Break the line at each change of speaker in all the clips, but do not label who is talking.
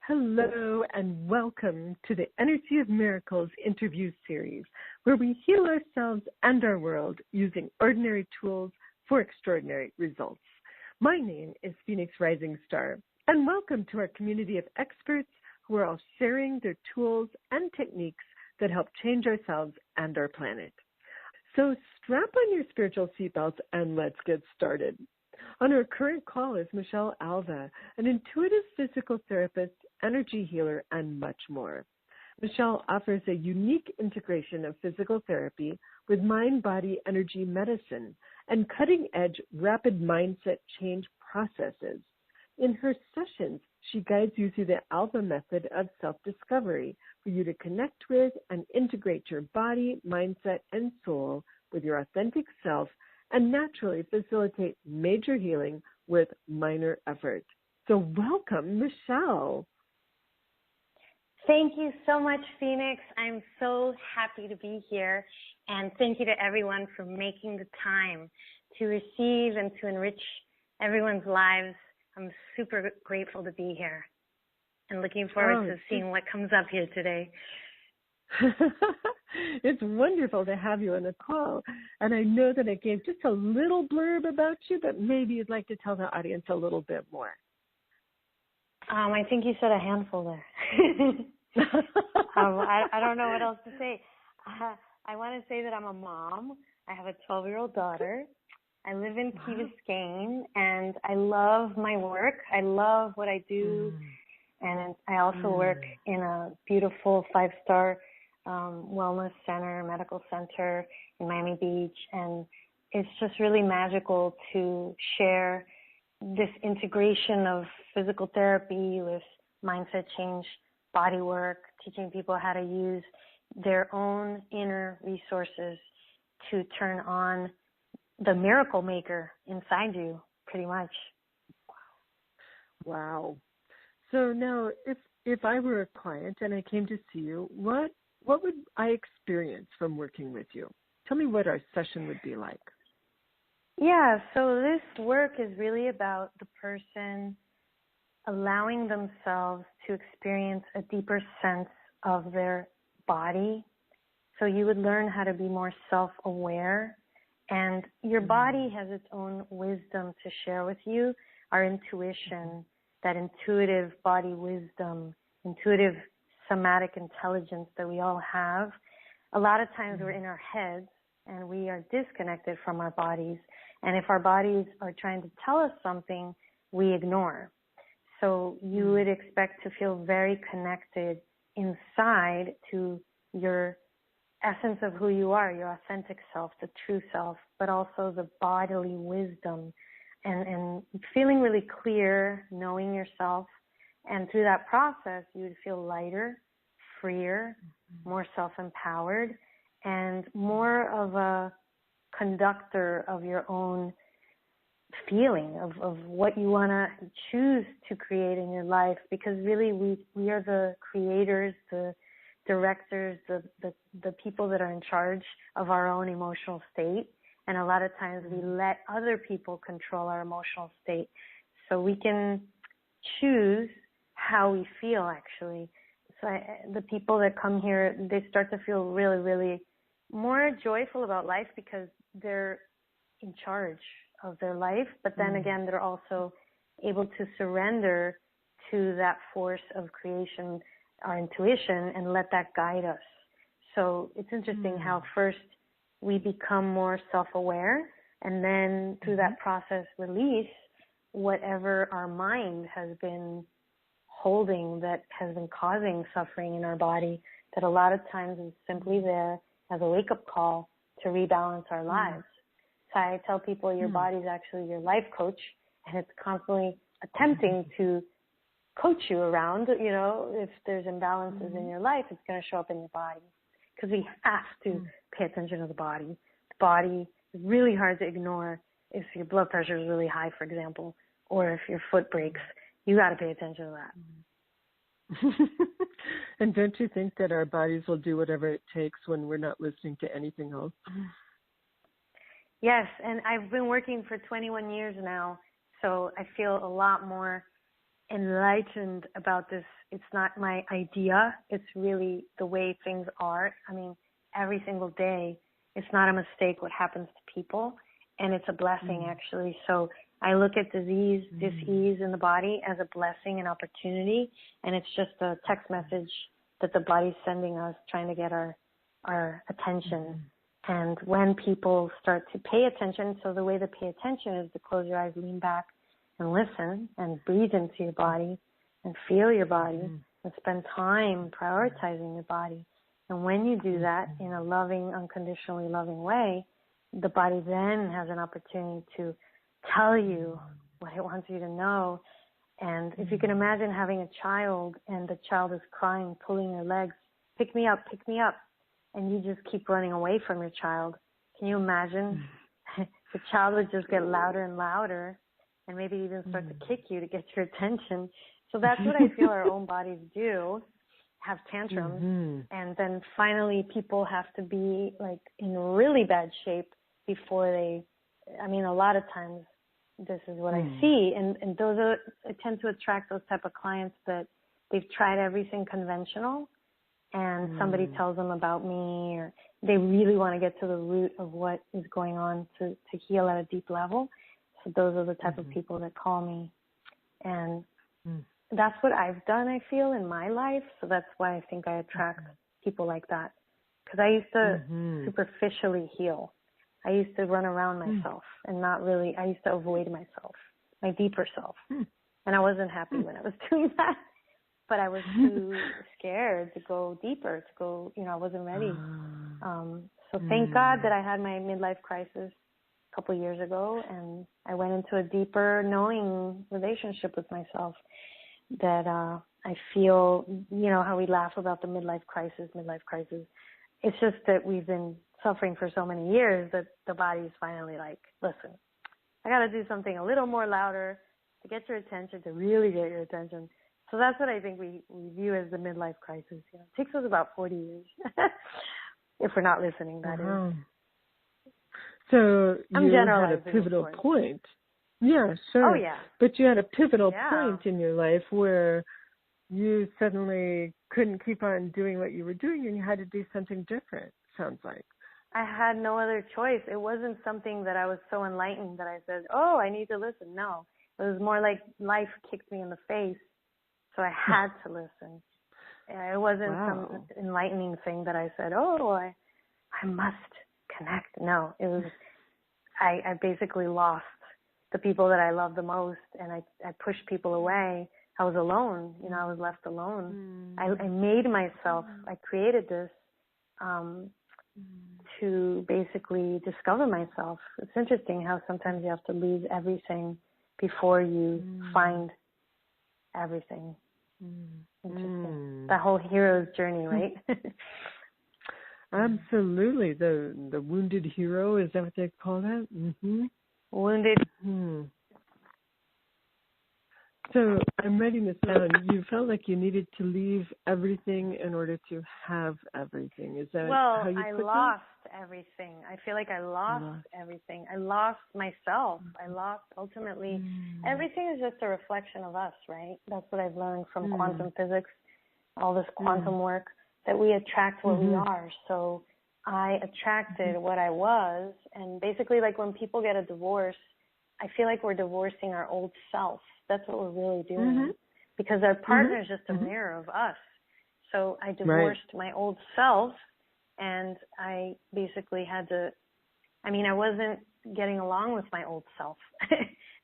Hello and welcome to the Energy of Miracles interview series, where we heal ourselves and our world using ordinary tools for extraordinary results. My name is Phoenix Rising Star, and welcome to our community of experts who are all sharing their tools and techniques that help change ourselves and our planet. So strap on your spiritual seatbelts and let's get started. On our current call is Michelle Alva, an intuitive physical therapist, energy healer, and much more. Michelle offers a unique integration of physical therapy with mind-body energy medicine and cutting-edge rapid mindset change processes. In her sessions, she guides you through the Alva method of self-discovery for you to connect with and integrate your body, mindset, and soul with your authentic self and naturally facilitate major healing with minor effort. So welcome, Michelle.
Thank you so much, Phoenix. I'm so happy to be here. And thank you to everyone for making the time to receive and to enrich everyone's lives. I'm super grateful to be here and looking forward to seeing what comes up here today.
It's wonderful to have you on the call. And I know that I gave just a little blurb about you, but maybe you'd like to tell the audience a little bit more.
I think you said a handful there. I don't know what else to say. I want to say that I'm a mom. I have a 12-year-old daughter. I live in Key Biscayne, and I love my work. I love what I do. And I also work in a beautiful 5-star wellness center, medical center in Miami Beach. And it's just really magical to share this integration of physical therapy with mindset change, body work, teaching people how to use their own inner resources to turn on the miracle maker inside you, pretty much.
Wow. So now, if I were a client and I came to see you, what would I experience from working with you? Tell me what our session would be like.
Yeah, so this work is really about the person allowing themselves to experience a deeper sense of their body. So you would learn how to be more self-aware, and your body has its own wisdom to share with you, our intuition, that intuitive body wisdom, intuitive somatic intelligence that we all have. A lot of times we're in our heads and we are disconnected from our bodies. And if our bodies are trying to tell us something, we ignore. So you would expect to feel very connected inside to your essence of who you are, your authentic self, the true self, but also the bodily wisdom and feeling really clear, knowing yourself. And through that process, you would feel lighter, freer, more self-empowered, and more of a conductor of your own feeling of what you want to choose to create in your life, because really we are the creators, the directors, the people that are in charge of our own emotional state. And a lot of times we let other people control our emotional state. So we can choose how we feel, actually. So the people that come here, they start to feel really, really more joyful about life because they're in charge of their life. But then again, they're also able to surrender to that force of creation, our intuition, and let that guide us. So it's interesting how first we become more self-aware, and then through that process release whatever our mind has been holding that has been causing suffering in our body, that a lot of times is simply there as a wake-up call to rebalance our lives. So I tell people your body is actually your life coach, and it's constantly attempting to coach you around. You know, if there's imbalances in your life, it's going to show up in your body, because we have to pay attention to the body. The body is really hard to ignore. If your blood pressure is really high, for example, or if your foot breaks, you got to pay attention to that.
And don't you think that our bodies will do whatever it takes when we're not listening to anything else?
Yes, and I've been working for 21 years now, so I feel a lot more enlightened about this. It's not my idea. It's really the way things are. I mean, every single day, it's not a mistake what happens to people, and it's a blessing actually. So I look at disease, dis-ease in the body as a blessing and opportunity, and it's just a text message that the body's sending us, trying to get our attention. And when people start to pay attention, so the way to pay attention is to close your eyes, lean back, and listen, and breathe into your body, and feel your body, and spend time prioritizing your body. And when you do that in a loving, unconditionally loving way, the body then has an opportunity to tell you what it wants you to know. And if you can imagine having a child and the child is crying, pulling your legs, pick me up, and you just keep running away from your child. Can you imagine? The child would just get louder and louder and maybe even start to kick you to get your attention. So that's what I feel our own bodies do, have tantrums. And then finally people have to be like in really bad shape before they, I mean, a lot of times this is what I see. And those are, I tend to attract those type of clients that they've tried everything conventional and somebody tells them about me, or they really want to get to the root of what is going on to heal at a deep level. So those are the type of people that call me. And that's what I've done, I feel, in my life. So that's why I think I attract people like that. Because I used to superficially heal. I used to run around myself and not really, I used to avoid myself, my deeper self. And I wasn't happy when I was doing that. But I was too scared to go deeper, to go, you know, I wasn't ready. So thank God that I had my midlife crisis a couple of years ago, and I went into a deeper knowing relationship with myself that I feel, you know, how we laugh about the midlife crisis. It's just that we've been suffering for so many years that the body's finally like, listen, I got to do something a little more louder to get your attention, to really get your attention. So that's what I think we view as the midlife crisis. You know, it takes us about 40 years if we're not listening, that is.
So you had a pivotal point. Yeah, sure.
Oh, yeah.
But you had a pivotal point in your life where you suddenly couldn't keep on doing what you were doing and you had to do something different, sounds like.
I had no other choice. It wasn't something that I was so enlightened that I said, oh, I need to listen. No, it was more like life kicked me in the face. So I had to listen. It wasn't some enlightening thing that I said, oh, I must connect. No, it was, I basically lost the people that I love the most, and I pushed people away. I was alone. You know, I was left alone. I made myself, I created this to basically discover myself. It's interesting how sometimes you have to lose everything before you find everything. Interesting. That whole hero's journey, right?
Absolutely. The wounded hero, is that what they call that?
Wounded.
So I'm writing this down. You felt like you needed to leave everything in order to have everything. Is that how you put it?
Well, I lost everything. I feel like I lost everything. I lost myself. I lost, ultimately, everything is just a reflection of us, right? That's what I've learned from quantum physics, all this quantum work, that we attract what we are. So I attracted what I was, and basically, like when people get a divorce, I feel like we're divorcing our old self. That's what we're really doing, because our partner is just a mirror of us. So I divorced my old self, and I basically had to, I mean, I wasn't getting along with my old self.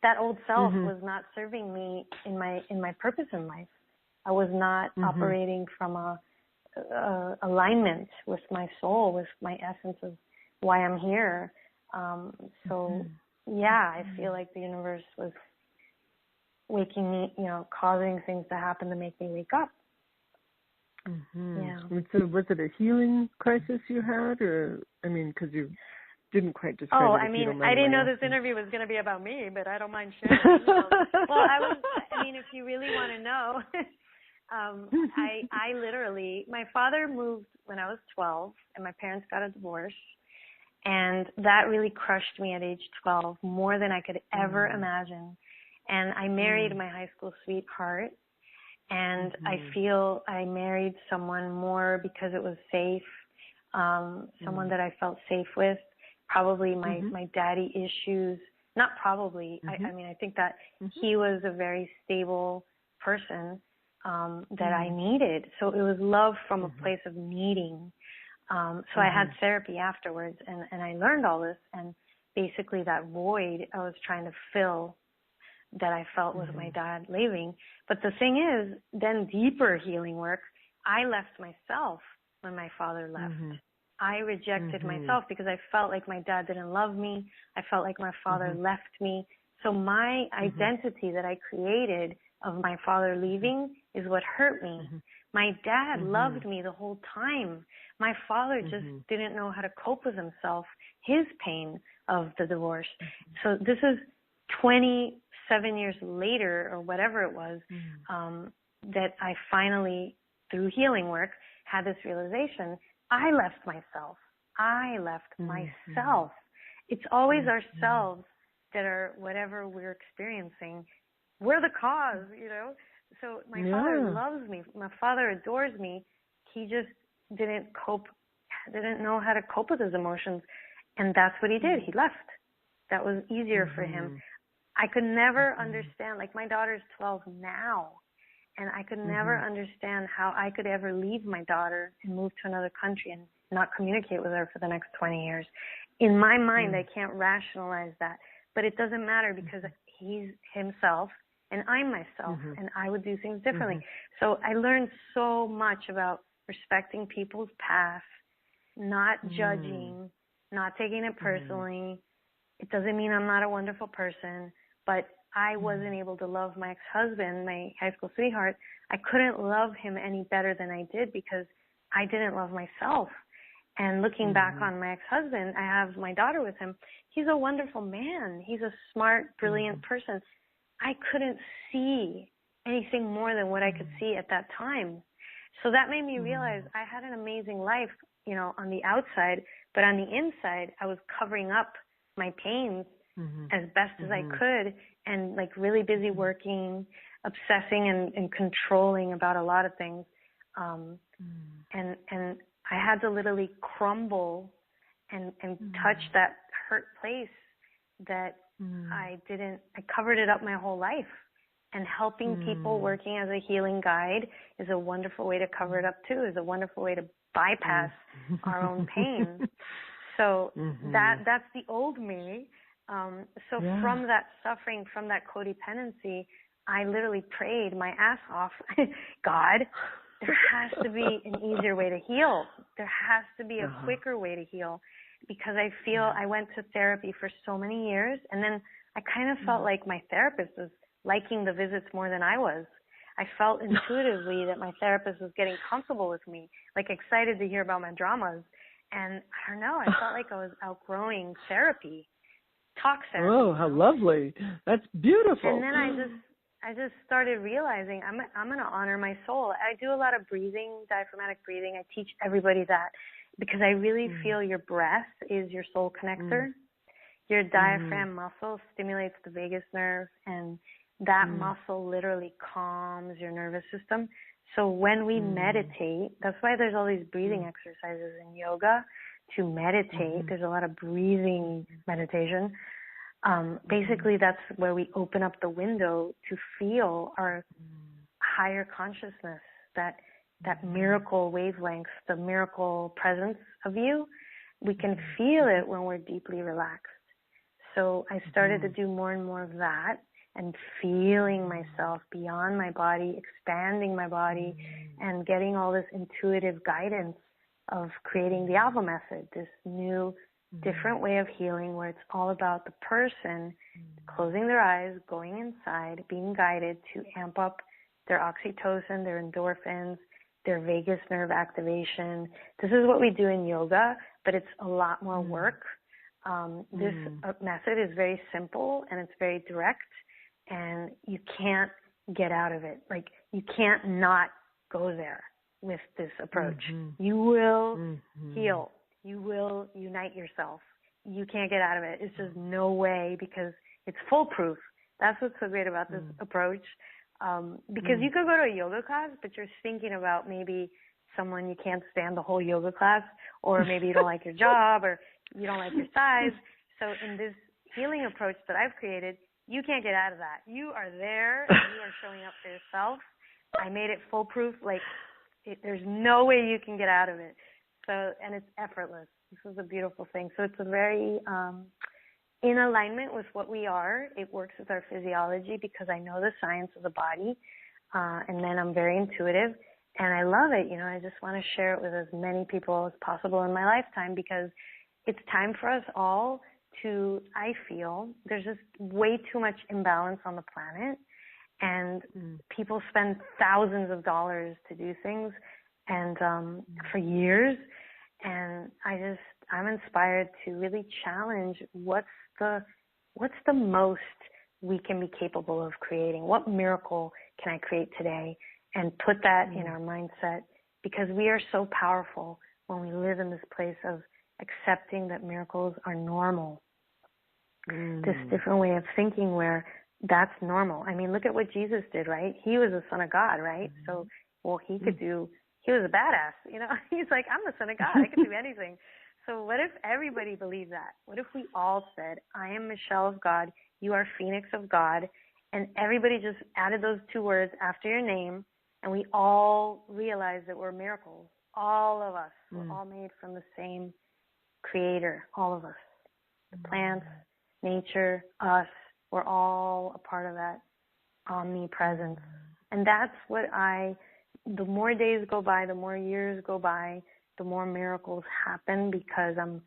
That old self was not serving me in my purpose in life. I was not operating from a alignment with my soul, with my essence of why I'm here. So yeah, I feel like the universe was waking me, you know, causing things to happen to make me wake up. Yeah.
So was it a healing crisis you had, or, I mean, because you didn't quite describe it.
Oh, I mean, I didn't know this interview was going to be about me, but I don't mind sharing. You know. Well, I mean, if you really want to know, I literally, my father moved when I was 12, and my parents got a divorce. And that really crushed me at age 12, more than I could ever imagine. And I married my high school sweetheart. And I feel I married someone more because it was safe, someone that I felt safe with. Probably my daddy issues, not probably, I mean, I think that he was a very stable person that I needed. So it was love from a place of needing. So I had therapy afterwards, and I learned all this, and basically that void I was trying to fill that I felt with my dad leaving. But the thing is, then deeper healing work, I left myself when my father left. I rejected myself because I felt like my dad didn't love me. I felt like my father left me. So my identity that I created of my father leaving is what hurt me. My dad loved me the whole time. My father just didn't know how to cope with himself, his pain of the divorce. So this is 27 years later, or whatever it was, that I finally, through healing work, had this realization. I left myself. I left myself. It's always ourselves that are whatever we're experiencing. We're the cause, you know. So my father loves me. My father adores me. He just didn't know how to cope with his emotions. And that's what he did. He left. That was easier for him. I could never understand, like my daughter's 12 now, and I could never understand how I could ever leave my daughter and move to another country and not communicate with her for the next 20 years. In my mind, I can't rationalize that. But it doesn't matter because he's himself and I'm myself, and I would do things differently. So I learned so much about respecting people's paths, not judging, not taking it personally. It doesn't mean I'm not a wonderful person, but I wasn't able to love my ex-husband, my high school sweetheart. I couldn't love him any better than I did because I didn't love myself. And looking back on my ex-husband, I have my daughter with him. He's a wonderful man. He's a smart, brilliant person. I couldn't see anything more than what I could see at that time. So that made me realize I had an amazing life, you know, on the outside, but on the inside, I was covering up my pains as best as I could, and like really busy working, obsessing and controlling about a lot of things. And I had to literally crumble and touch that hurt place that I covered it up my whole life. And helping people, working as a healing guide is a wonderful way to cover it up too, is a wonderful way to bypass our own pain. So that's the old me. From that suffering, from that codependency, I literally prayed my ass off. God, there has to be an easier way to heal. There has to be a quicker way to heal, because I feel I went to therapy for so many years, and then I kind of felt like my therapist was liking the visits more than I was. I felt intuitively that my therapist was getting comfortable with me, like excited to hear about my dramas. And I don't know, I felt like I was outgrowing therapy, talk therapy.
Oh, how lovely. That's beautiful.
And then I just started realizing I'm going to honor my soul. I do a lot of breathing, diaphragmatic breathing. I teach everybody that because I really feel your breath is your soul connector. Your diaphragm muscle stimulates the vagus nerve, and that muscle literally calms your nervous system. So when we meditate, that's why there's all these breathing exercises in yoga to meditate. There's a lot of breathing meditation. Basically, that's where we open up the window to feel our higher consciousness, that miracle wavelength, the miracle presence of you. We can feel it when we're deeply relaxed. So I started to do more and more of that, and feeling myself beyond my body, expanding my body, and getting all this intuitive guidance of creating the Alpha Method, this new, different way of healing where it's all about the person closing their eyes, going inside, being guided to amp up their oxytocin, their endorphins, their vagus nerve activation. This is what we do in yoga, but it's a lot more work. This method is very simple and it's very direct, and you can't get out of it. Like, you can't not go there with this approach. You will heal. You will unite yourself. You can't get out of it. It's just no way, because it's foolproof. That's what's so great about this approach. Because you could go to a yoga class, but you're thinking about maybe someone you can't stand the whole yoga class, or maybe you don't like your job, or you don't like your size. So in this healing approach that I've created, you can't get out of that. You are there, and you are showing up for yourself. I made it foolproof. There's no way you can get out of it. So, and it's effortless. This is a beautiful thing. So it's a very in alignment with what we are. It works with our physiology because I know the science of the body, and then I'm very intuitive, and I love it. I just want to share it with as many people as possible in my lifetime, because it's time for us all to, I feel, there's just way too much imbalance on the planet, and people spend thousands of dollars to do things, and for years, and I'm inspired to really challenge what's the most we can be capable of creating. What miracle can I create today? And put that in our mindset, because we are so powerful when we live in this place of accepting that miracles are normal. This different way of thinking where that's normal. I mean, look at what Jesus did, right? He was the Son of God, right? So, he was a badass, He's like, I'm the Son of God. I can do anything. So what if everybody believed that? What if we all said, I am Michelle of God, you are Phoenix of God, and everybody just added those two words after your name, and we all realized that we're miracles. All of us. We're all made from the same creator, all of us. The plants, nature, us, we're all a part of that omnipresence. And that's what the more days go by, the more years go by, the more miracles happen, because I'm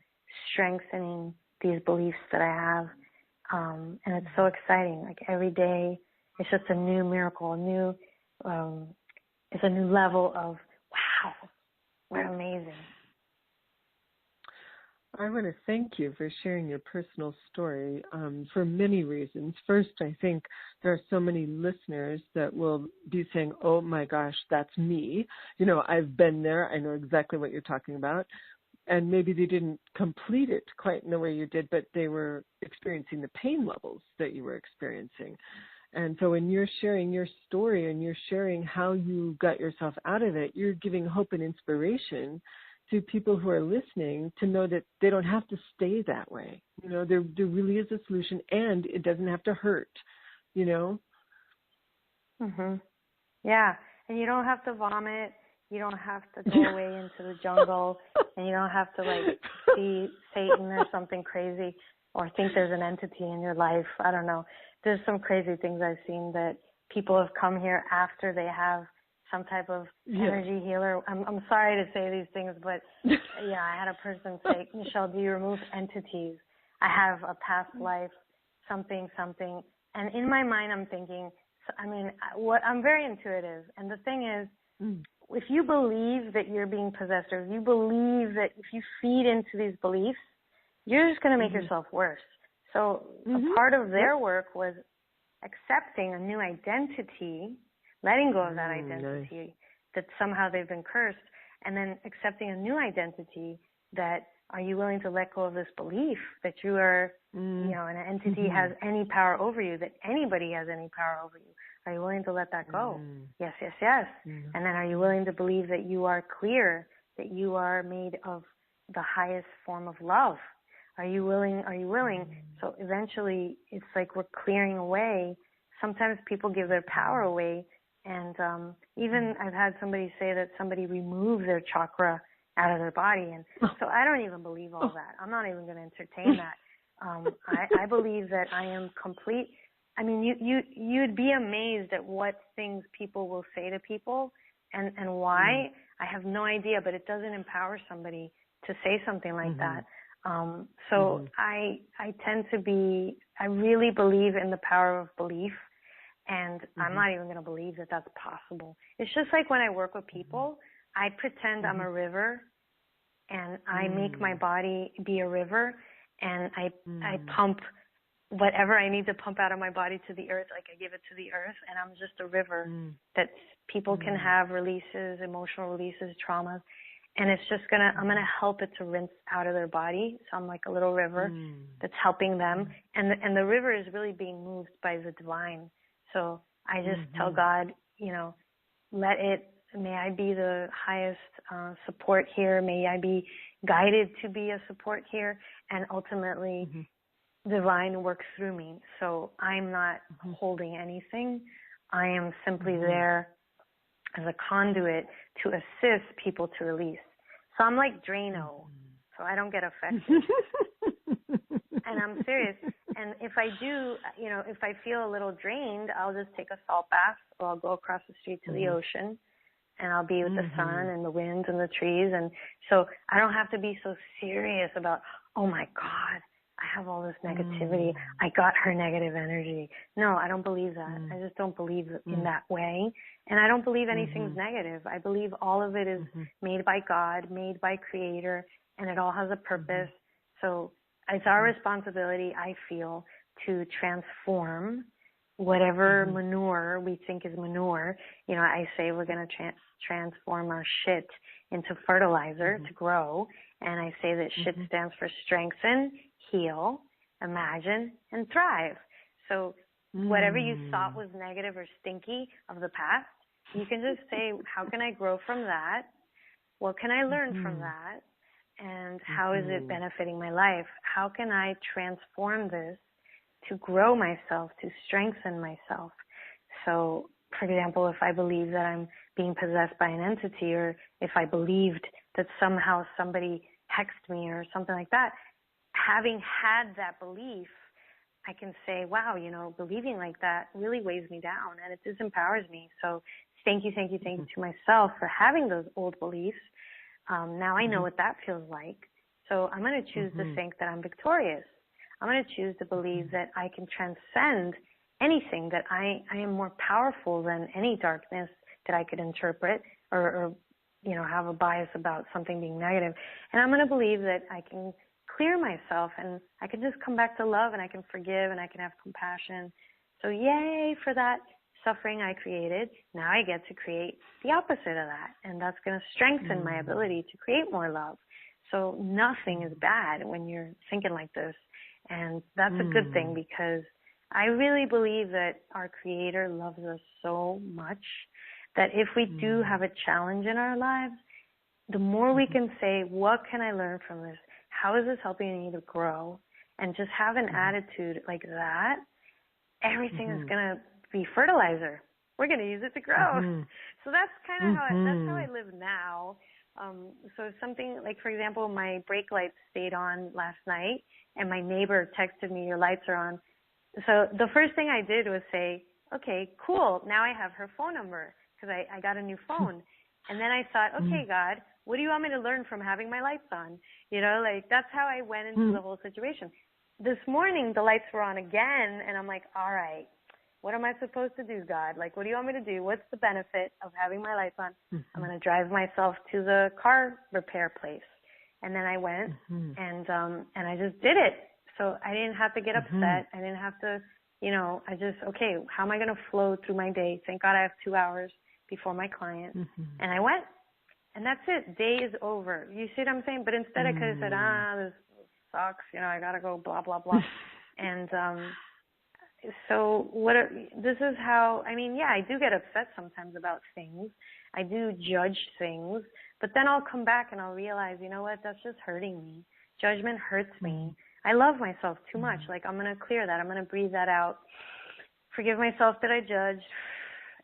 strengthening these beliefs that I have. And it's so exciting. Like every day, it's just a new miracle, it's a new level of, wow, we're amazing.
I want to thank you for sharing your personal story for many reasons. First, I think there are so many listeners that will be saying, oh my gosh, that's me. I've been there. I know exactly what you're talking about. And maybe they didn't complete it quite in the way you did, but they were experiencing the pain levels that you were experiencing. And so when you're sharing your story and you're sharing how you got yourself out of it, you're giving hope and inspiration to people who are listening to know that they don't have to stay that way. There really is a solution, and it doesn't have to hurt,
Yeah. And you don't have to vomit. You don't have to go away into the jungle, and you don't have to see Satan or something crazy, or think there's an entity in your life. I don't know. There's some crazy things I've seen that people have come here after they have some type of energy healer. I'm sorry to say these things, but I had a person say, Michelle, do you remove entities? I have a past life, something. And in my mind, I'm thinking, I'm very intuitive. And the thing is, if you believe that you're being possessed, or if you believe that if you feed into these beliefs, you're just going to make yourself worse. So a part of their work was accepting a new identity, letting go of that identity, that somehow they've been cursed, and then accepting a new identity that, are you willing to let go of this belief that you are, an entity has any power over you, that anybody has any power over you? Are you willing to let that go? Yes. And then are you willing to believe that you are clear, that you are made of the highest form of love? Are you willing? So eventually it's like we're clearing away. Sometimes people give their power away. And even I've had somebody say that somebody removed their chakra out of their body. And so I don't even believe all that. I'm not even going to entertain that. I believe that I am complete. I mean, you'd be amazed at what things people will say to people and why. I have no idea, but it doesn't empower somebody to say something like that. I tend to be, I really believe in the power of belief. And I'm not even going to believe that that's possible. It's just like when I work with people, I pretend I'm a river, and I make my body be a river, and I pump whatever I need to pump out of my body to the earth, like I give it to the earth, and I'm just a river that people can have releases, emotional releases, traumas. And it's just I'm going to help it to rinse out of their body. So I'm like a little river that's helping them. And the river is really being moved by the divine. So I just tell God, may I be the highest support here. May I be guided to be a support here. And ultimately, divine works through me. So I'm not holding anything. I am simply there as a conduit to assist people to release. So I'm like Drano, so I don't get affected. And I'm serious. And if I do, if I feel a little drained, I'll just take a salt bath, or I'll go across the street to the ocean, and I'll be with the sun and the wind and the trees. And so I don't have to be so serious about, oh my God, I have all this negativity. I got her negative energy. No, I don't believe that. I just don't believe in that way. And I don't believe anything's negative. I believe all of it is made by God, made by Creator, and it all has a purpose. So it's our responsibility, I feel, to transform whatever manure we think is manure. I say we're going to transform our shit into fertilizer to grow. And I say that shit stands for strengthen, heal, imagine, and thrive. So whatever you thought was negative or stinky of the past, you can just say, how can I grow from that? What can I learn from that? And how is it benefiting my life? How can I transform this to grow myself, to strengthen myself? So, for example, if I believe that I'm being possessed by an entity, or if I believed that somehow somebody hexed me or something like that, having had that belief, I can say, wow, believing like that really weighs me down and it disempowers me. So thank you to myself for having those old beliefs. Now I know what that feels like. So I'm going to choose to think that I'm victorious. I'm going to choose to believe that I can transcend anything, that I am more powerful than any darkness that I could interpret or have a bias about something being negative. And I'm going to believe that I can clear myself and I can just come back to love, and I can forgive, and I can have compassion. So yay for that suffering I created. Now I get to create the opposite of that, and that's going to strengthen my ability to create more love. So nothing is bad when you're thinking like this, and that's a good thing, because I really believe that our Creator loves us so much that if we do have a challenge in our lives, the more we can say, what can I learn from this? How is this helping me to grow? And just have an attitude like that, everything is going to be fertilizer. We're going to use it to grow. So that's kind of that's how I live now. So if something like, for example, my brake lights stayed on last night and my neighbor texted me, your lights are on. So the first thing I did was say, okay, cool. Now I have her phone number because I got a new phone. And then I thought, okay, God, what do you want me to learn from having my lights on? That's how I went into the whole situation. This morning, the lights were on again, and I'm like, all right, what am I supposed to do, God? What do you want me to do? What's the benefit of having my lights on? I'm going to drive myself to the car repair place. And then I went, and I just did it. So I didn't have to get upset. I didn't have to, okay, how am I going to flow through my day? Thank God I have 2 hours before my client. And I went. And that's it. Day is over. You see what I'm saying? But instead I could have said, this sucks. I got to go, blah, blah, blah. And so this is how, I do get upset sometimes about things. I do judge things. But then I'll come back and I'll realize, you know what? That's just hurting me. Judgment hurts me. I love myself too much. I'm going to clear that. I'm going to breathe that out. Forgive myself that I judged.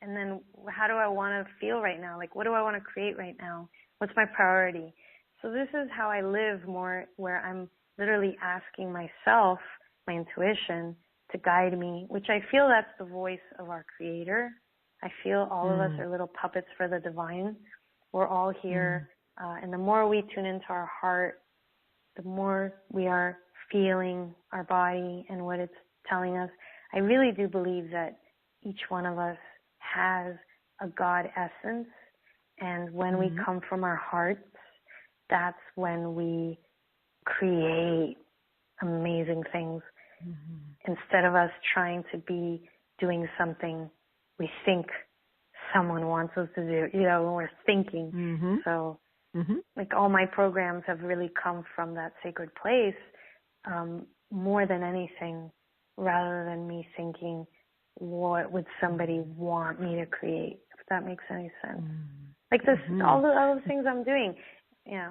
And then how do I want to feel right now? What do I want to create right now? What's my priority? So this is how I live more, where I'm literally asking myself, my intuition, to guide me, which I feel that's the voice of our Creator. I feel all of us are little puppets for the divine. We're all here. And the more we tune into our heart, the more we are feeling our body and what it's telling us. I really do believe that each one of us has a God essence, and when we come from our hearts, that's when we create amazing things. Instead of us trying to be doing something we think someone wants us to do, when we're thinking. So
Mm-hmm.
Like all my programs have really come from that sacred place, more than anything, rather than me thinking, what would somebody want me to create, if that makes any sense.
Mm-hmm.
Like this,
Mm-hmm.
all the things I'm doing. Yeah.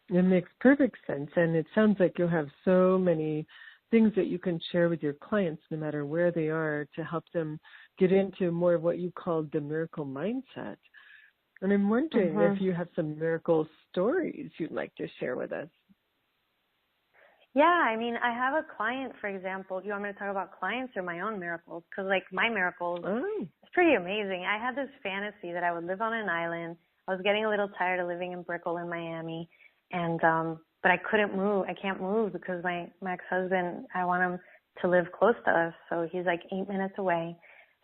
It makes perfect sense. And it sounds like you'll have so many things that you can share with your clients, no matter where they are, to help them get into more of what you call the miracle mindset. And I'm wondering if you have some miracle stories you'd like to share with us.
Yeah, I mean, I have a client, for example. You want me to talk about clients or my own miracles? Because, like, my miracles, it's pretty amazing. I had this fantasy that I would live on an island. I was getting a little tired of living in Brickell in Miami, and but I couldn't move. I can't move because my ex-husband, I want him to live close to us, so he's like 8 minutes away.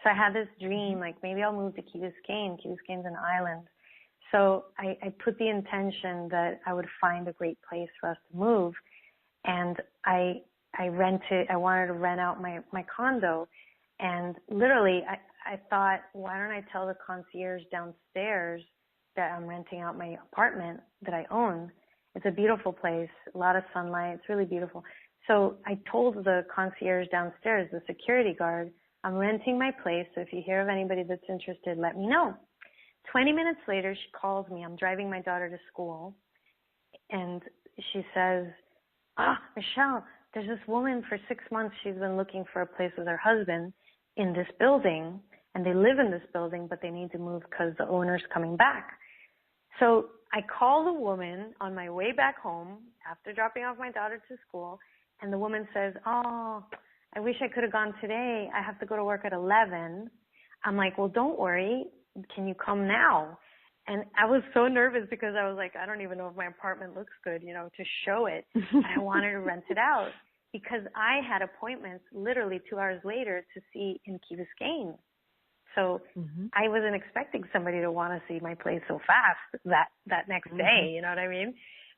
So I had this dream, like maybe I'll move to Key Biscayne. Key Biscayne's an island. So I put the intention that I would find a great place for us to move. And I wanted to rent out my condo. And literally I thought, why don't I tell the concierge downstairs that I'm renting out my apartment that I own? It's a beautiful place, a lot of sunlight. It's really beautiful. So I told the concierge downstairs, the security guard, I'm renting my place. So if you hear of anybody that's interested, let me know. 20 minutes later, she calls me. I'm driving my daughter to school. And she says, Michelle, there's this woman for 6 months. She's been looking for a place with her husband in this building, and they live in this building, but they need to move because the owner's coming back. So I call the woman on my way back home after dropping off my daughter to school, and the woman says, oh, I wish I could have gone today. I have to go to work at 11. I'm like, well, don't worry. Can you come now? And I was so nervous because I was like, I don't even know if my apartment looks good, to show it. But I wanted to rent it out because I had appointments literally 2 hours later to see in Key Biscayne. So I wasn't expecting somebody to want to see my place so fast that next day, you know what I mean?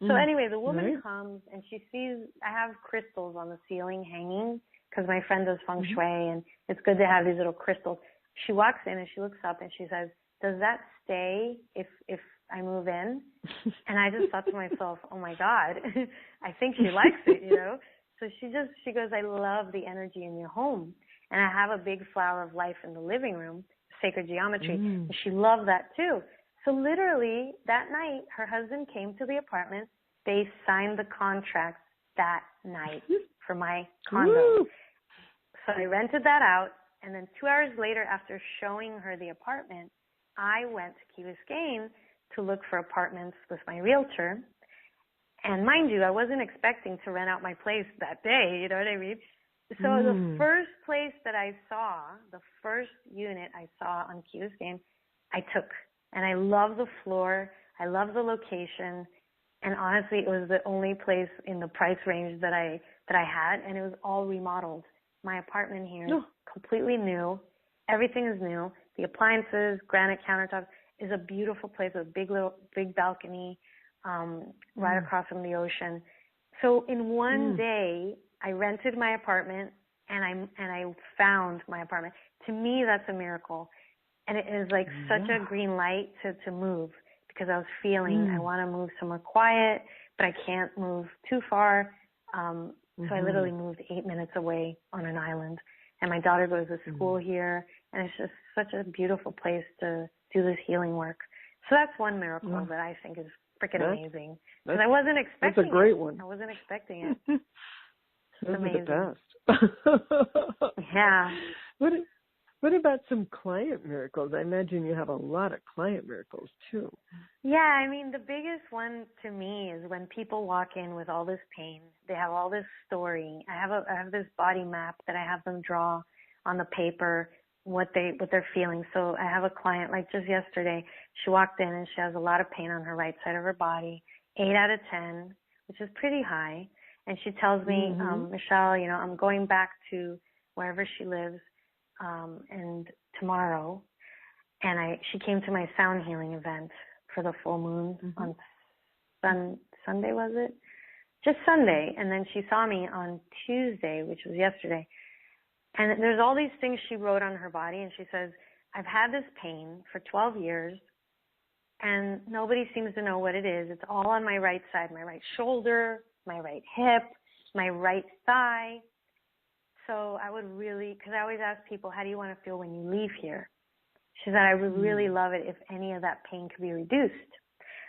So anyway, the woman comes and she sees I have crystals on the ceiling hanging because my friend does feng shui and it's good to have these little crystals. She walks in and she looks up and she says, does that stay if I move in? And I just thought to myself, oh my God, I think she likes it, So she goes, I love the energy in your home. And I have a big flower of life in the living room, sacred geometry. And she loved that too. So literally that night, her husband came to the apartment. They signed the contract that night for my condo. So I rented that out. And then 2 hours later, after showing her the apartment, I went to Key Biscayne to look for apartments with my realtor. And mind you, I wasn't expecting to rent out my place that day, you know what I mean? So the first place that I saw, the first unit I saw on Key Biscayne, I took. And I love the floor. I love the location. And honestly, it was the only place in the price range that I had, and it was all remodeled. My apartment here is completely new. Everything is new. The appliances, granite countertops, is a beautiful place with a big balcony right across from the ocean. So in one day, I rented my apartment and I found my apartment. To me, that's a miracle. And it is like such a green light to move because I was feeling I want to move somewhere quiet, but I can't move too far. So I literally moved 8 minutes away on an island. And my daughter goes to school here. And it's just such a beautiful place to do this healing work. So that's one miracle that I think is freaking amazing. Because I wasn't expecting it.
That's a great one.
I wasn't expecting it.
Those
amazing.
are the best.
Yeah.
What about some client miracles? I imagine you have a lot of client miracles too.
Yeah, I mean, the biggest one to me is when people walk in with all this pain. They have all this story. I have this body map that I have them draw on the paper what they're feeling. So I have a client like just yesterday. She walked in and she has a lot of pain on her right side of her body, 8 out of 10, which is pretty high. And she tells me, Michelle, I'm going back to wherever she lives. And tomorrow, and she came to my sound healing event for the full moon on Sunday, was it? Just Sunday. And then she saw me on Tuesday, which was yesterday. And there's all these things she wrote on her body, and she says, I've had this pain for 12 years, and nobody seems to know what it is. It's all on my right side, my right shoulder, my right hip, my right thigh. So I would really, because I always ask people, how do you want to feel when you leave here? She said, I would really love it if any of that pain could be reduced.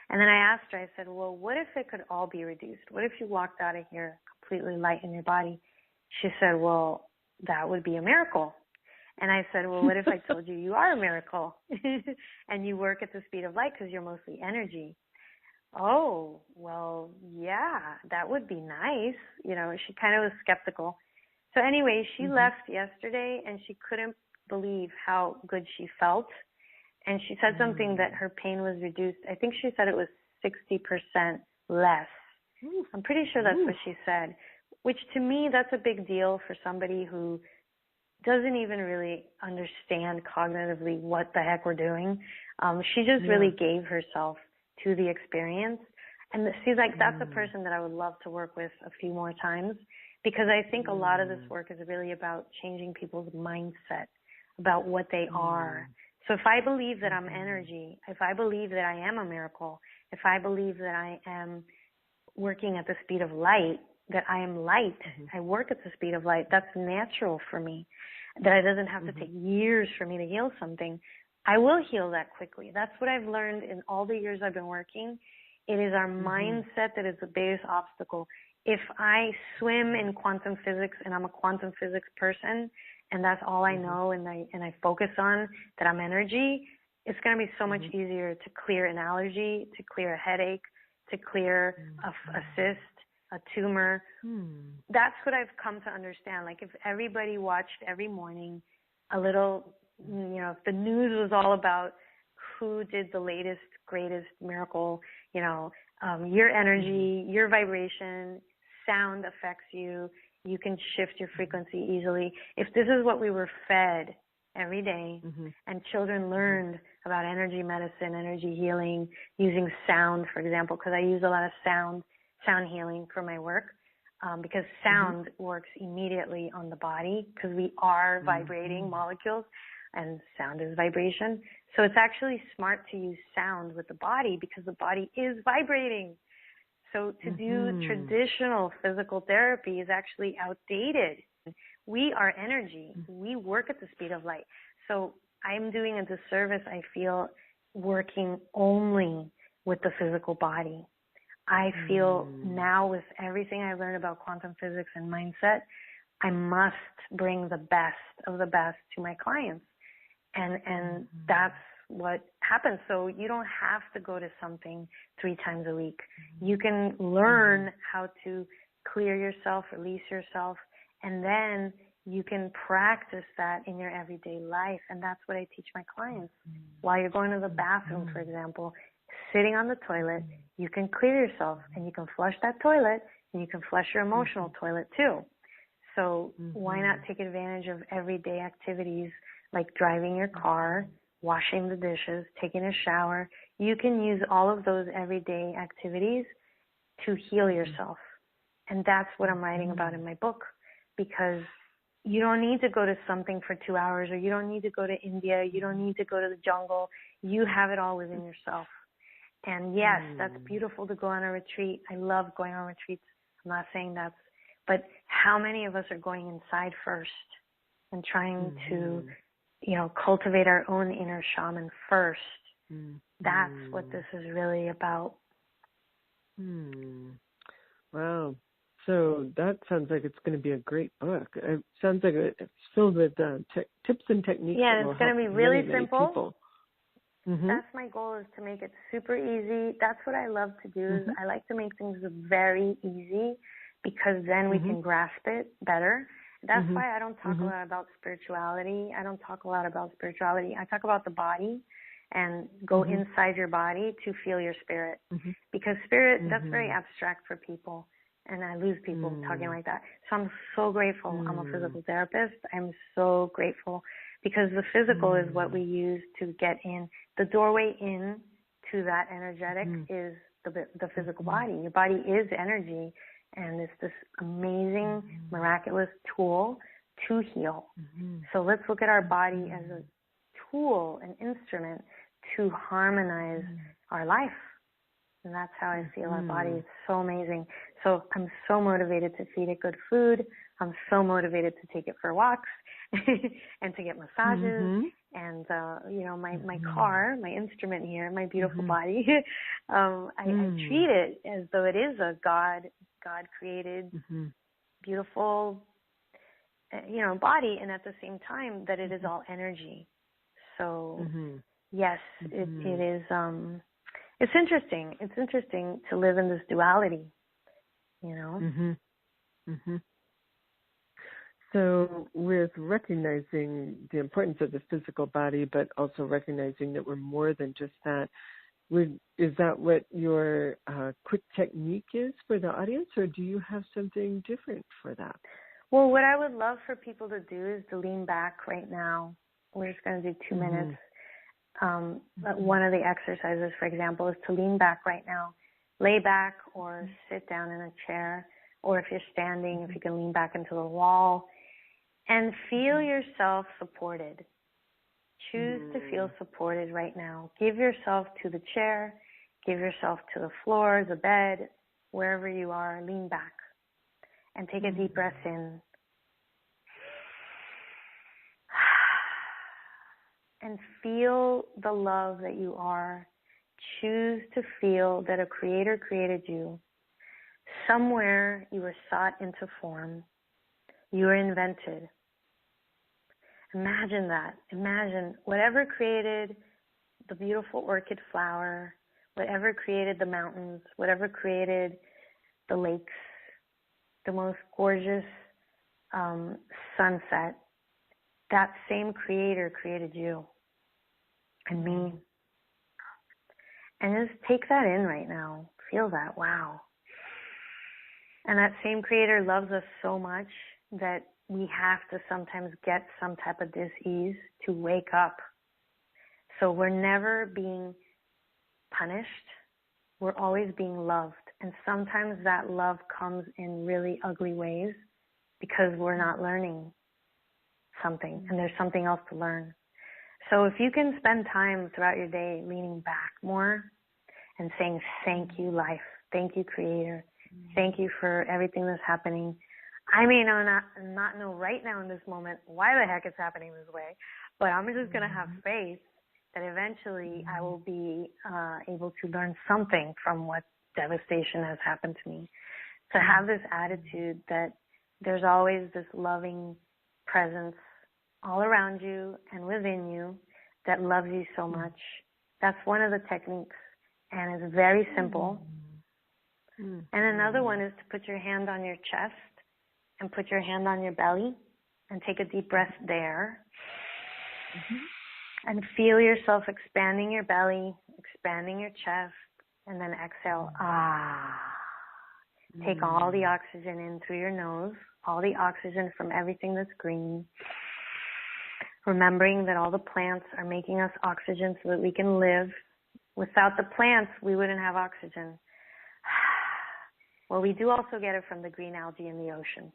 And then I asked her, I said, well, what if it could all be reduced? What if you walked out of here completely light in your body? She said, well, that would be a miracle. And I said, well, what if I told you you are a miracle and you work at the speed of light because you're mostly energy? Oh, well, yeah, that would be nice. You know, she kind of was skeptical. So anyway, she left yesterday and she couldn't believe how good she felt. And she said something that her pain was reduced. I think she said it was 60% less. I'm pretty sure that's what she said, which to me, that's a big deal for somebody who doesn't even really understand cognitively what the heck we're doing. She just really gave herself to the experience. And she's like, that's a person that I would love to work with a few more times, because I think a lot of this work is really about changing people's mindset about what they are. So if I believe that I'm energy, if I believe that I am a miracle, if I believe that I am working at the speed of light, that I am light, I work at the speed of light, that's natural for me, that it doesn't have to take years for me to heal something, I will heal that quickly. That's what I've learned in all the years I've been working. It is our mindset that is the biggest obstacle. If I swim in quantum physics and I'm a quantum physics person and that's all I know and I focus on that I'm energy, it's going to be so much easier to clear an allergy, to clear a headache, to clear a cyst, a tumor. That's what I've come to understand. Like if everybody watched every morning a little, you know, if the news was all about who did the latest, greatest miracle, you know, your energy, your vibration, sound affects you. You can shift your frequency easily. If this is what we were fed every day and children learned about energy medicine, energy healing, using sound, for example, because I use a lot of sound healing for my work, because sound works immediately on the body because we are vibrating molecules and sound is vibration. So it's actually smart to use sound with the body because the body is vibrating. So to do traditional physical therapy is actually outdated. We are energy. We work at the speed of light. So I'm doing a disservice, I feel, working only with the physical body. I feel now with everything I learned about quantum physics and mindset, I must bring the best of the best to my clients. And that's what happens. So you don't have to go to something 3 times a week. You can learn how to clear yourself, release yourself, and then you can practice that in your everyday life. And that's what I teach my clients. While you're going to the bathroom, for example, sitting on the toilet, you can clear yourself and you can flush that toilet and you can flush your emotional toilet too. So why not take advantage of everyday activities like driving your car, washing the dishes, taking a shower? You can use all of those everyday activities to heal yourself. And that's what I'm writing about in my book, because you don't need to go to something for 2 hours, or you don't need to go to India. You don't need to go to the jungle. You have it all within yourself. And yes, that's beautiful to go on a retreat. I love going on retreats. I'm not saying that's, but how many of us are going inside first and trying to, you know, cultivate our own inner shaman first? That's what this is really about.
Wow. So that sounds like it's going to be a great book. It sounds like it's filled with tips and techniques.
Yeah, and it's going to be really simple.
People.
That's my goal, is to make it super easy. That's what I love to do. Is I like to make things very easy, because then we can grasp it better. That's why I don't talk a lot about spirituality. I don't talk a lot about spirituality. I talk about the body and go inside your body to feel your spirit. Because spirit, that's very abstract for people. And I lose people talking like that. So I'm so grateful I'm a physical therapist. I'm so grateful, because the physical is what we use to get in. The doorway in to that energetic is the physical body. Your body is energy, and it's this amazing, miraculous tool to heal. So let's look at our body as a tool, an instrument to harmonize our life. And that's how I feel our body is so amazing. So I'm so motivated to feed it good food. I'm so motivated to take it for walks and to get massages. And, my car, my instrument here, my beautiful body, I treat it as though it is a God created, beautiful, body. And at the same time that it is all energy. So yes, it is, it's interesting. It's interesting to live in this duality,
So with recognizing the importance of the physical body, but also recognizing that we're more than just that, is that what your quick technique is for the audience, or do you have something different for that?
Well, what I would love for people to do is to lean back right now. We're just going to do 2 minutes. One of the exercises, for example, is to lean back right now. Lay back or sit down in a chair, or if you're standing, if you can lean back into the wall, and feel yourself supported. Choose to feel supported right now. Give yourself to the chair, give yourself to the floor, the bed, wherever you are. Lean back and take a deep breath in. And feel the love that you are. Choose to feel that a creator created you. Somewhere you were sought into form. You were invented. Imagine that. Imagine whatever created the beautiful orchid flower, whatever created the mountains, whatever created the lakes, the most gorgeous sunset, that same creator created you and me. And just take that in right now. Feel that. Wow. And that same creator loves us so much that we have to sometimes get some type of dis-ease to wake up. So we're never being punished. We're always being loved. And sometimes that love comes in really ugly ways because we're not learning something and there's something else to learn. So if you can spend time throughout your day leaning back more and saying, thank you, life. Thank you, creator. Thank you for everything that's happening. I may not know right now in this moment why the heck it's happening this way, but I'm just going to have faith that eventually I will be able to learn something from what devastation has happened to me. To have this attitude that there's always this loving presence all around you and within you that loves you so much. That's one of the techniques, and it's very simple. And another one is to put your hand on your chest and put your hand on your belly and take a deep breath there. And feel yourself expanding your belly, expanding your chest, and then exhale. Take all the oxygen in through your nose, all the oxygen from everything that's green. Remembering that all the plants are making us oxygen so that we can live. Without the plants, we wouldn't have oxygen. Well, we do also get it from the green algae in the ocean.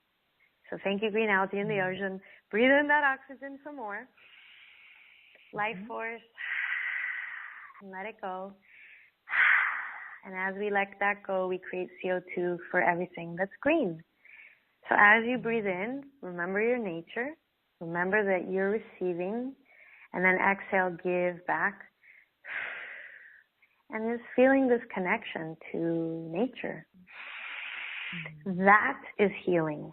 So thank you, green algae in the ocean. Breathe in that oxygen some more. Life force. And let it go. And as we let that go, we create CO2 for everything that's green. So as you breathe in, remember your nature. Remember that you're receiving. And then exhale, give back. And just feeling this connection to nature. That is healing.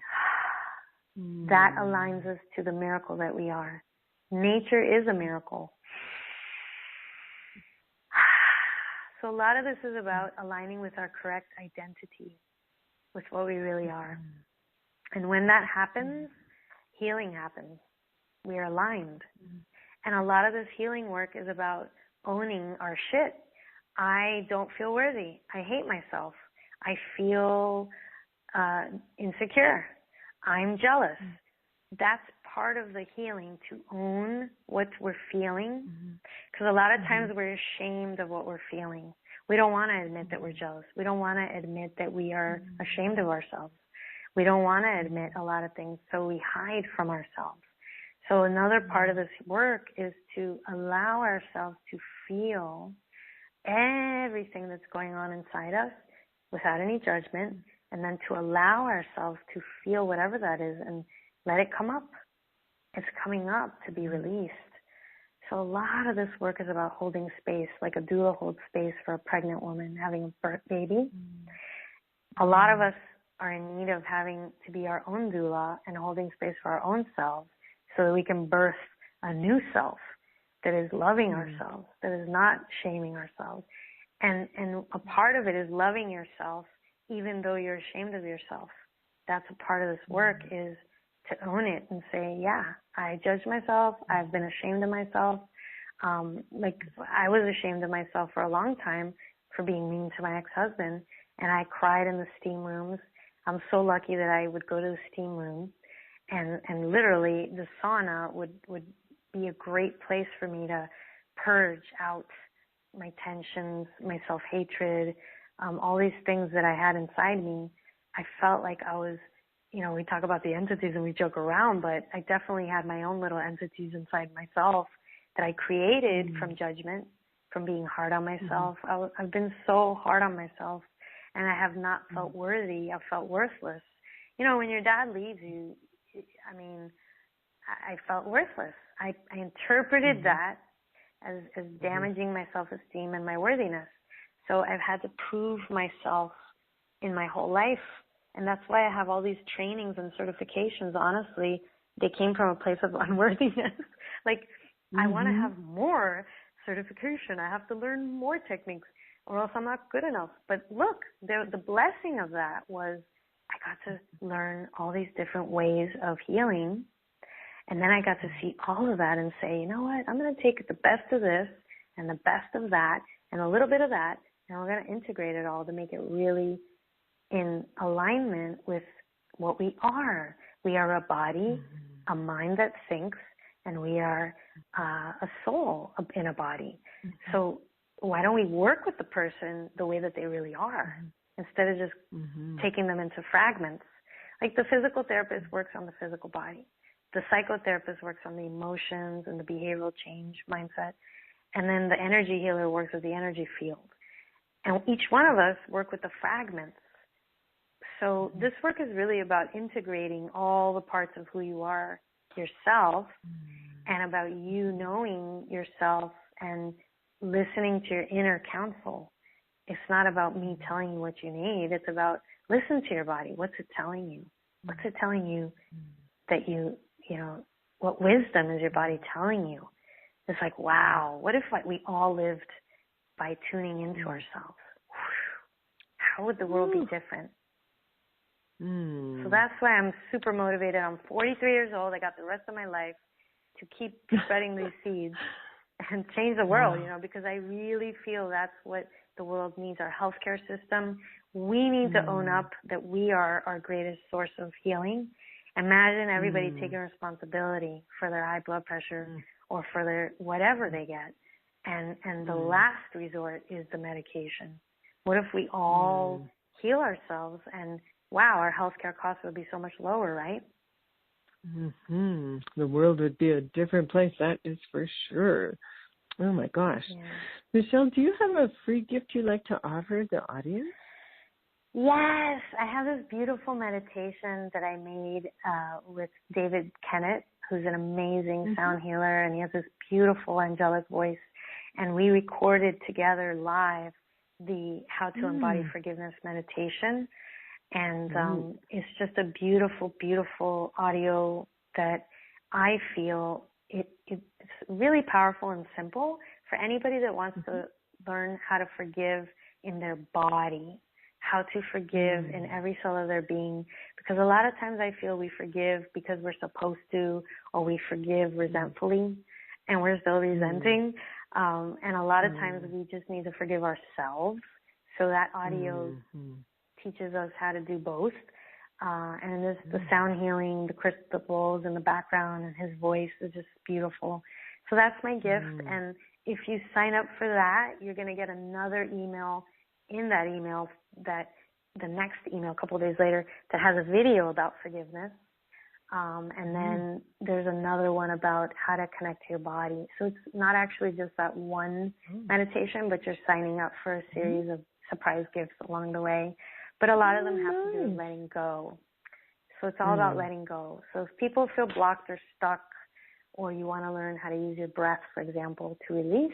That aligns us to the miracle that we are. Nature is a miracle. So a lot of this is about aligning with our correct identity, with what we really are. And when that happens, healing happens. We are aligned. And a lot of this healing work is about owning our shit. I don't feel worthy. I hate myself. I feel insecure. I'm jealous. That's part of the healing, to own what we're feeling. Because a lot of times we're ashamed of what we're feeling. We don't want to admit that we're jealous. We don't want to admit that we are ashamed of ourselves. We don't want to admit a lot of things, so we hide from ourselves. So another part of this work is to allow ourselves to feel everything that's going on inside us without any judgment, and then to allow ourselves to feel whatever that is and let it come up. It's coming up to be released. So a lot of this work is about holding space, like a doula holds space for a pregnant woman having a birth baby. A lot of us are in need of having to be our own doula and holding space for our own selves so that we can birth a new self that is loving ourselves, that is not shaming ourselves. And a part of it is loving yourself even though you're ashamed of yourself. That's a part of this work, is to own it and say, yeah, I judge myself. I've been ashamed of myself. Like I was ashamed of myself for a long time for being mean to my ex-husband, and I cried in the steam rooms. I'm so lucky that I would go to the steam room, and literally the sauna would be a great place for me to purge out my tensions, my self-hatred, all these things that I had inside me. I felt like I was, we talk about the entities and we joke around, but I definitely had my own little entities inside myself that I created from judgment, from being hard on myself. I've been so hard on myself, and I have not felt worthy. I've felt worthless. When your dad leaves you, I felt worthless. I interpreted that as damaging my self-esteem and my worthiness. So I've had to prove myself in my whole life. And that's why I have all these trainings and certifications. Honestly, they came from a place of unworthiness. I want to have more certification. I have to learn more techniques or else I'm not good enough. But look, the blessing of that was I got to learn all these different ways of healing. And then I got to see all of that and say, you know what, I'm going to take the best of this and the best of that and a little bit of that, and we're going to integrate it all to make it really in alignment with what we are. We are a body, a mind that thinks, and we are a soul in a body. So why don't we work with the person the way that they really are instead of just taking them into fragments? Like the physical therapist works on the physical body. The psychotherapist works on the emotions and the behavioral change mindset. And then the energy healer works with the energy field. And each one of us work with the fragments. So this work is really about integrating all the parts of who you are yourself and about you knowing yourself and listening to your inner counsel. It's not about me telling you what you need. It's about listen to your body. What's it telling you? What's it telling you that what wisdom is your body telling you? It's like, wow, what if we all lived by tuning into ourselves? How would the world be different? So that's why I'm super motivated. I'm 43 years old. I got the rest of my life to keep spreading these seeds and change the world, because I really feel that's what the world needs, our healthcare system. We need to own up that we are our greatest source of healing. Imagine everybody taking responsibility for their high blood pressure or for their whatever they get. And the last resort is the medication. What if we all heal ourselves and, wow, our healthcare costs would be so much lower, right?
The world would be a different place, that is for sure. Oh, my gosh. Yeah. Michelle, do you have a free gift you'd like to offer the audience?
Yes, I have this beautiful meditation that I made with David Kennett, who's an amazing sound healer, and he has this beautiful angelic voice. And we recorded together live the How to Embody Forgiveness meditation. And it's just a beautiful, beautiful audio that I feel it's really powerful and simple for anybody that wants to learn how to forgive in their body, how to forgive in every cell of their being. Because a lot of times I feel we forgive because we're supposed to, or we forgive resentfully, and we're still resenting. And a lot of times we just need to forgive ourselves. So that audio teaches us how to do both. And there's the sound healing, the crystals in the background, and his voice is just beautiful. So that's my gift. And if you sign up for that, you're going to get another email in that email, that the next email a couple of days later, that has a video about forgiveness. And then there's another one about how to connect to your body. So it's not actually just that one meditation, but you're signing up for a series of surprise gifts along the way. But a lot of them have to do with letting go. So it's all about letting go. So if people feel blocked or stuck, or you want to learn how to use your breath, for example, to release,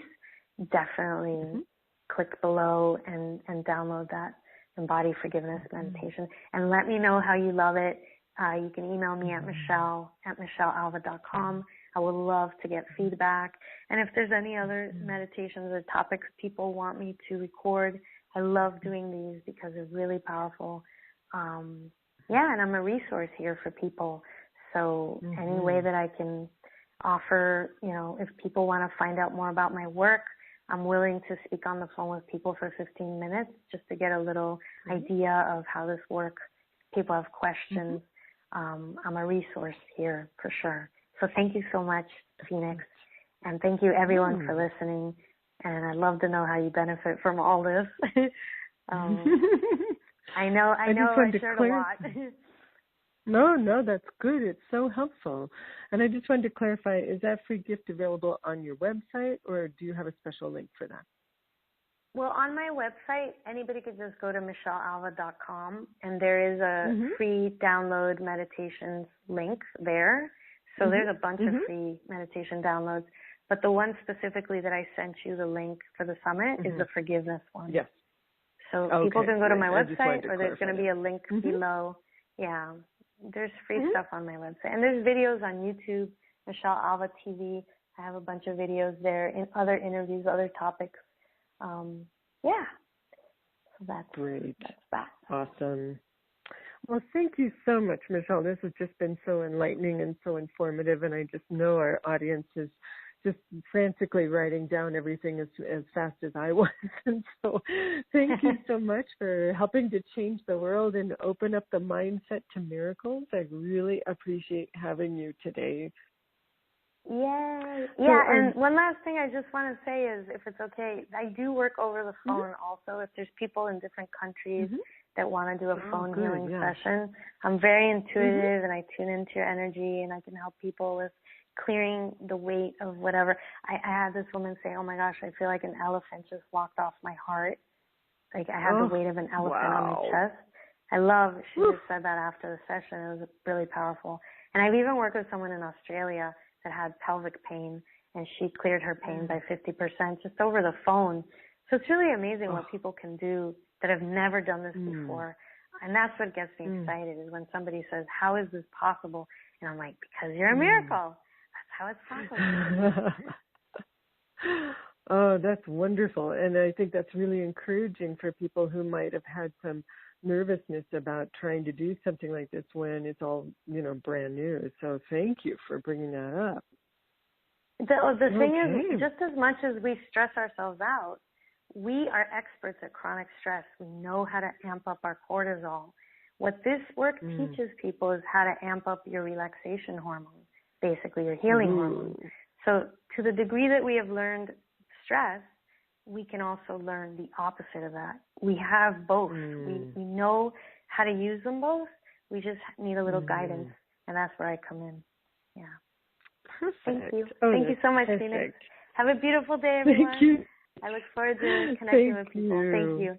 definitely click below and download that Embody Forgiveness meditation. And let me know how you love it. You can email me at michelle@michellealva.com. I would love to get feedback. And if there's any other meditations or topics people want me to record, I love doing these because they're really powerful. And I'm a resource here for people. So any way that I can offer, if people want to find out more about my work, I'm willing to speak on the phone with people for 15 minutes just to get a little idea of how this works. People have questions. I'm a resource here for sure. So thank you so much, Phoenix. And thank you everyone for listening. And I'd love to know how you benefit from all this. I know I shared a lot.
No, that's good. It's so helpful. And I just wanted to clarify, is that free gift available on your website, or do you have a special link for that?
Well, on my website, anybody could just go to michellealva.com, and there is a free download meditations link there. So there's a bunch of free meditation downloads. But the one specifically that I sent you the link for the summit is the forgiveness one.
Yes.
So people can go to my website, or there's going to be a link below. Yeah. There's free stuff on my website. And there's videos on YouTube, Michelle Alva TV. I have a bunch of videos there, in other interviews, other topics. So that's
great.
That's that.
Awesome. Well, thank you so much, Michelle. This has just been so enlightening and so informative, and I just know our audience is just frantically writing down everything as fast as I was. And so thank you so much for helping to change the world and open up the mindset to miracles. I really appreciate having you today.
Yeah. And one last thing I just want to say is, if it's okay, I do work over the phone also. If there's people in different countries that want to do a phone healing session, I'm very intuitive and I tune into your energy, and I can help people with clearing the weight of whatever. I had this woman say, oh my gosh, I feel like an elephant just walked off my heart. Like I have the weight of an elephant on my chest. She just said that after the session. It was really powerful. And I've even worked with someone in Australia that had pelvic pain, and she cleared her pain by 50% just over the phone. So it's really amazing what people can do that have never done this before. And that's what gets me excited, is when somebody says, how is this possible? And I'm like, because you're a miracle. That's how it's possible.
Oh, that's wonderful. And I think that's really encouraging for people who might have had some nervousness about trying to do something like this when it's all, brand new. So thank you for bringing that up.
The thing is, just as much as we stress ourselves out, we are experts at chronic stress. We know how to amp up our cortisol. What this work teaches people is how to amp up your relaxation hormone, basically your healing hormone. So to the degree that we have learned stress, we can also learn the opposite of that. We have both. We know how to use them both. We just need a little guidance, and that's where I come in. Yeah.
Perfect.
Thank you. Thank you so much, Phoenix. Have a beautiful day, everyone.
Thank you.
I look forward to connecting with people. Thank you.